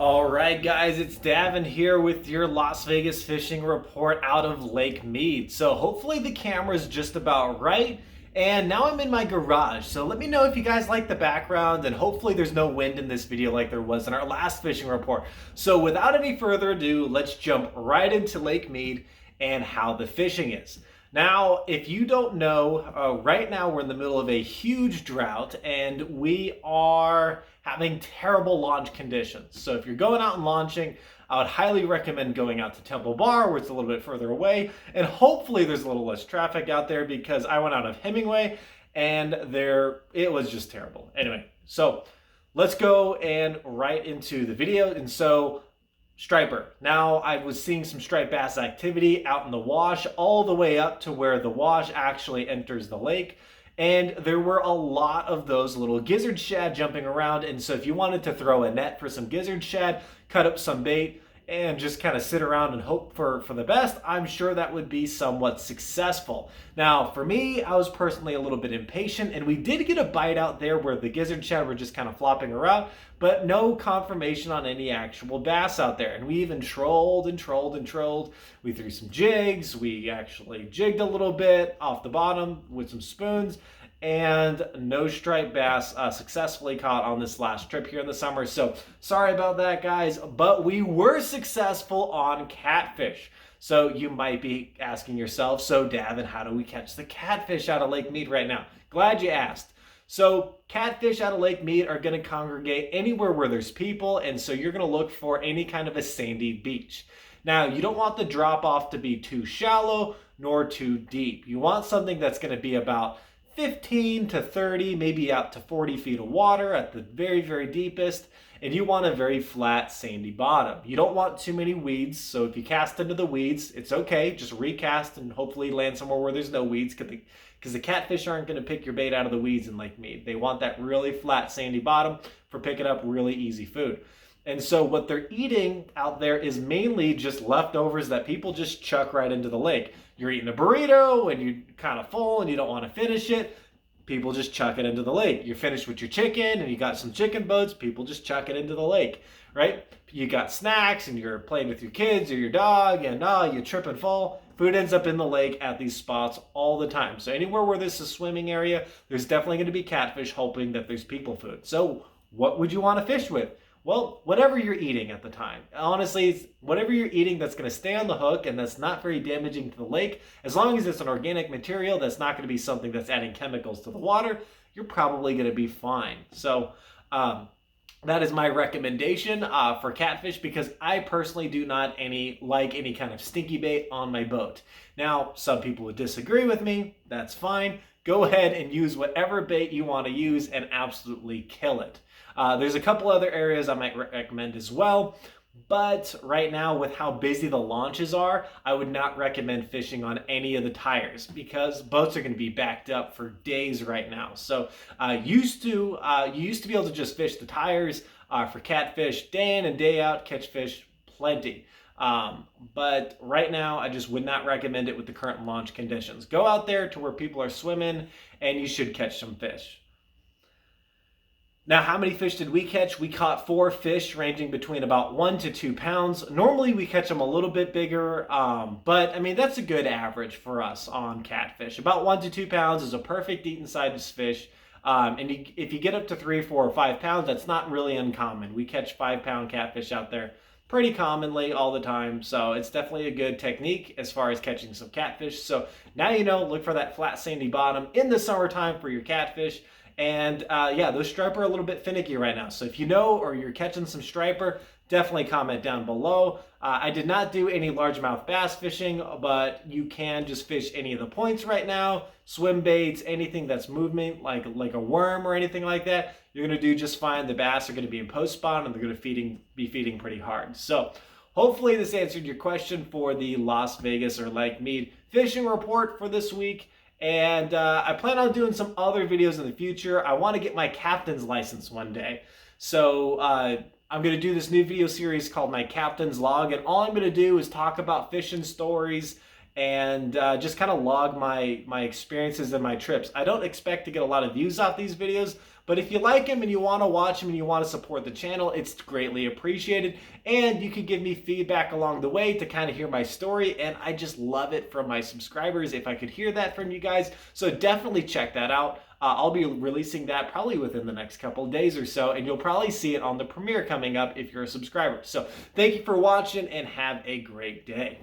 All right, guys, it's Davin here with your Las Vegas fishing report out of Lake Mead. So hopefully the camera's just about right. And now I'm in my garage. So let me know if you guys like the background, and hopefully there's no wind in this video like there was in our last fishing report. So without any further ado, let's jump right into Lake Mead and how the fishing is. Now, if you don't know, right now we're in the middle of a huge drought and we are having terrible launch conditions. So if you're going out and launching, I would highly recommend going out to Temple Bar, where it's a little bit further away, and hopefully there's a little less traffic out there, because I went out of Hemingway and it was just terrible. Anyway, so let's go and right into the video. And so striper. Now, I was seeing some striped bass activity out in the wash all the way up to where the wash actually enters the lake. And there were a lot of those little gizzard shad jumping around. And so if you wanted to throw a net for some gizzard shad, cut up some bait, and just kind of sit around and hope for the best, I'm sure that would be somewhat successful. Now, for me, I was personally a little bit impatient, and we did get a bite out there where the gizzard shad were just kind of flopping around, but no confirmation on any actual bass out there. And we even trolled and trolled and trolled. We threw some jigs. We actually jigged a little bit off the bottom with some spoons, and no striped bass successfully caught on this last trip here in the summer. So sorry about that, guys, but we were successful on catfish. So you might be asking yourself, so Davin, how do we catch the catfish out of Lake Mead right now? Glad you asked. So catfish out of Lake Mead are going to congregate anywhere where there's people, and so you're going to look for any kind of a sandy beach. Now, you don't want the drop off to be too shallow nor too deep. You want something that's going to be about 15 to 30, maybe out to 40 feet of water at the very, very deepest. And you want a very flat, sandy bottom. You don't want too many weeds. So if you cast into the weeds, it's okay. Just recast and hopefully land somewhere where there's no weeds, because the catfish aren't going to pick your bait out of the weeds in Lake Mead. They want that really flat, sandy bottom for picking up really easy food. And so what they're eating out there is mainly just leftovers that people just chuck right into the lake. You're eating a burrito and you're kind of full and you don't want to finish it. People just chuck it into the lake. You're finished with your chicken and you got some chicken bones. People just chuck it into the lake, right? You got snacks and you're playing with your kids or your dog, and you trip and fall. Food ends up in the lake at these spots all the time. So anywhere where there's a swimming area, there's definitely going to be catfish, hoping that there's people food. So what would you want to fish with? Well, whatever you're eating at the time. Honestly, whatever you're eating that's going to stay on the hook and that's not very damaging to the lake, as long as it's an organic material that's not going to be something that's adding chemicals to the water, you're probably going to be fine. So that is my recommendation for catfish, because I personally do not like any kind of stinky bait on my boat. Now, some people would disagree with me. That's fine. Go ahead and use whatever bait you want to use and absolutely kill it. There's a couple other areas I might recommend as well, but right now, with how busy the launches are, I would not recommend fishing on any of the tires, because boats are going to be backed up for days right now. So you used to be able to just fish the tires for catfish day in and day out, catch fish plenty. But right now, I just would not recommend it with the current launch conditions. Go out there to where people are swimming and you should catch some fish. Now, how many fish did we catch? We caught 4 fish ranging between about 1 to 2 pounds. Normally we catch them a little bit bigger, but I mean, that's a good average for us on catfish. About 1 to 2 pounds is a perfect eating size fish. If you get up to 3, 4, or 5 pounds, that's not really uncommon. We catch 5-pound catfish out there pretty commonly all the time. So it's definitely a good technique as far as catching some catfish. So now you know, look for that flat sandy bottom in the summertime for your catfish. And yeah, those striper are a little bit finicky right now. So if you know or you're catching some striper, definitely comment down below. I did not do any largemouth bass fishing, but you can just fish any of the points right now. Swim baits, anything that's movement, like a worm or anything like that, you're going to do just fine. The bass are going to be in post spawn and they're going to be feeding pretty hard. So hopefully this answered your question for the Las Vegas or Lake Mead fishing report for this week. And I plan on doing some other videos in the future. I want to get my captain's license one day. So I'm going to do this new video series called My Captain's Log. And all I'm going to do is talk about fishing stories and just kind of log my experiences and my trips. I don't expect to get a lot of views off these videos, but if you like them and you want to watch them and you want to support the channel, it's greatly appreciated. And you can give me feedback along the way to kind of hear my story, and I just love it from my subscribers if I could hear that from you guys. So definitely check that out. I'll be releasing that probably within the next couple of days or so, and you'll probably see it on the premiere coming up if you're a subscriber. So thank you for watching and have a great day.